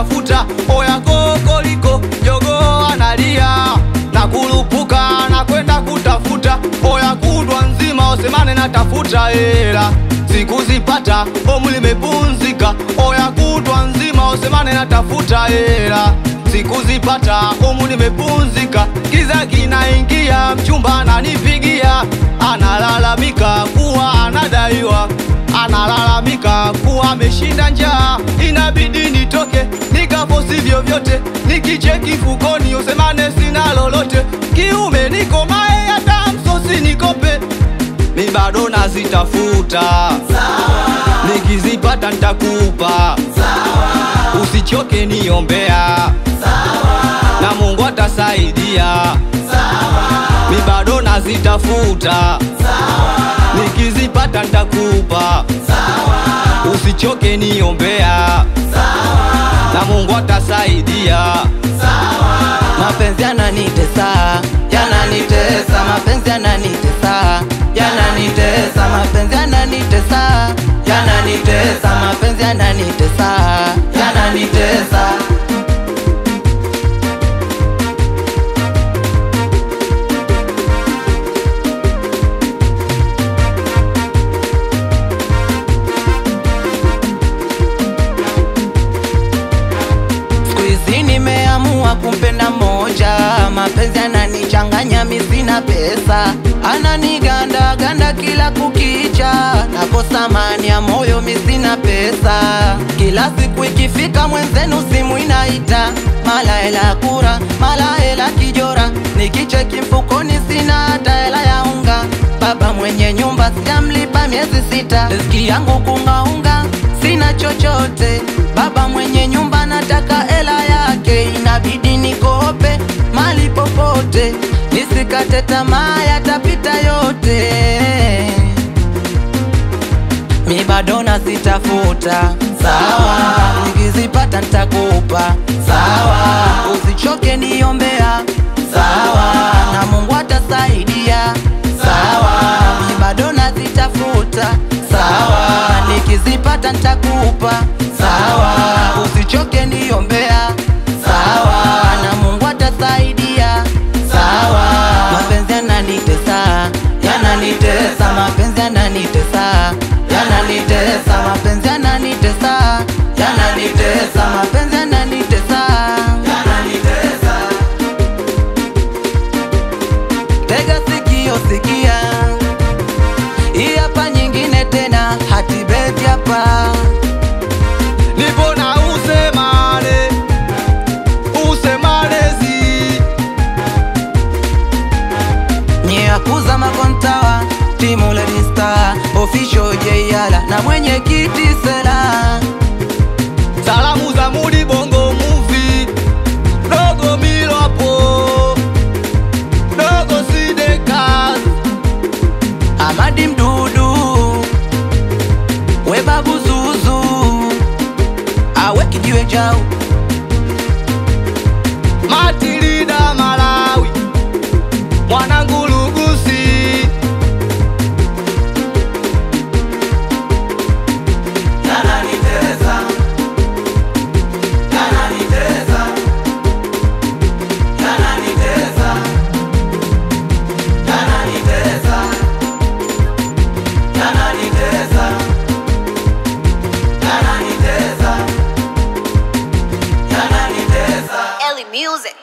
kutafuta. Oya kokoliko jogo analia na kulupuka na kwenda kutafuta. Oya kudwa nzima osemane natafuta hela sikuzipata, omu limepunzika. Oya kudwa nzima osemane natafuta hela sikuzipata, omu limepunzika. Kiza kinaingia mchumba ananipigia, analalamika kuwa anadaiwa, analalamika kuwa ameshinda njaa. Inabidi nitoke nikafosi vyovyote, nikicheki fukoni osemane sina lolote. Kiume niko mae hata msosi nikope, mi bado nazitafuta. Sawa, nikizipata nitakupa. Sawa, usichoke niombea. Sawa, na Mungu atasaidia. Sawa, mi bado nazitafuta. Sawa, nikizipata nitakupa. Sawa, usichoke niombea. Sawa, na Mungu atasaidia. Sawa, mapenzi yananitesa, yananitesa, mapenzi yananitesa, yananitesa, mapenzi yananitesa, yananitesa, mapenzi yananitesa, yananitesa. Squeeze nimeamua kumpenda moja, mapenzi yananichanganya mimi sina pesa, ananiganda ganda kila kukicha, nakosa amani ya moyo mimi sina pesa. Kila siku ikifika mwenzenu simu inaita, mala hela kura, mala hela kijora, nikicheki mfukoni sina hata hela ya unga. Baba mwenye nyumba sijamlipa miezi 6, riziki yangu kungaunga sina chochote. Baba mwenye nyumba nataka hela yake, inabidi nikope mali popote, nisikate tamaa yatapita yote. Mi bado nazitafuta. Sawa, nikizipata nitakupa. Sawa, usichoke niombea. Sawa, na Mungu atasaidia. Sawa, mi bado nazitafuta. Sawa, nikizipata nitakupa. Sawa, usichoke niombea. Sawa, na Mungu atasaidia. Sawa, mapenzi yananitesa, yananitesa, mapenzi yananitesa, yananitesa, mapenzi yananitesa, yananitesa, mapenzi yananitesa, yananitesa. Tega sikio sikia, hii hapa nyingine tena, hatibeti hapa. nipo na usemane, usemanezi Nyakuza makontawa, timu Ledista, official Jayala na mwenye kiti Sela. salamu za Mudi Bongo Movie, dogo Milo hapo, dogo Sidekas, Amadi Mdudu, we babu Zuzu, awe kijiwe jau, Matilida Malawi, mwanangu Lugusi. yananitesa, yananitesa, yananitesa, yananitesa, yananitesa, yananitesa, yananitesa. Ellie Music.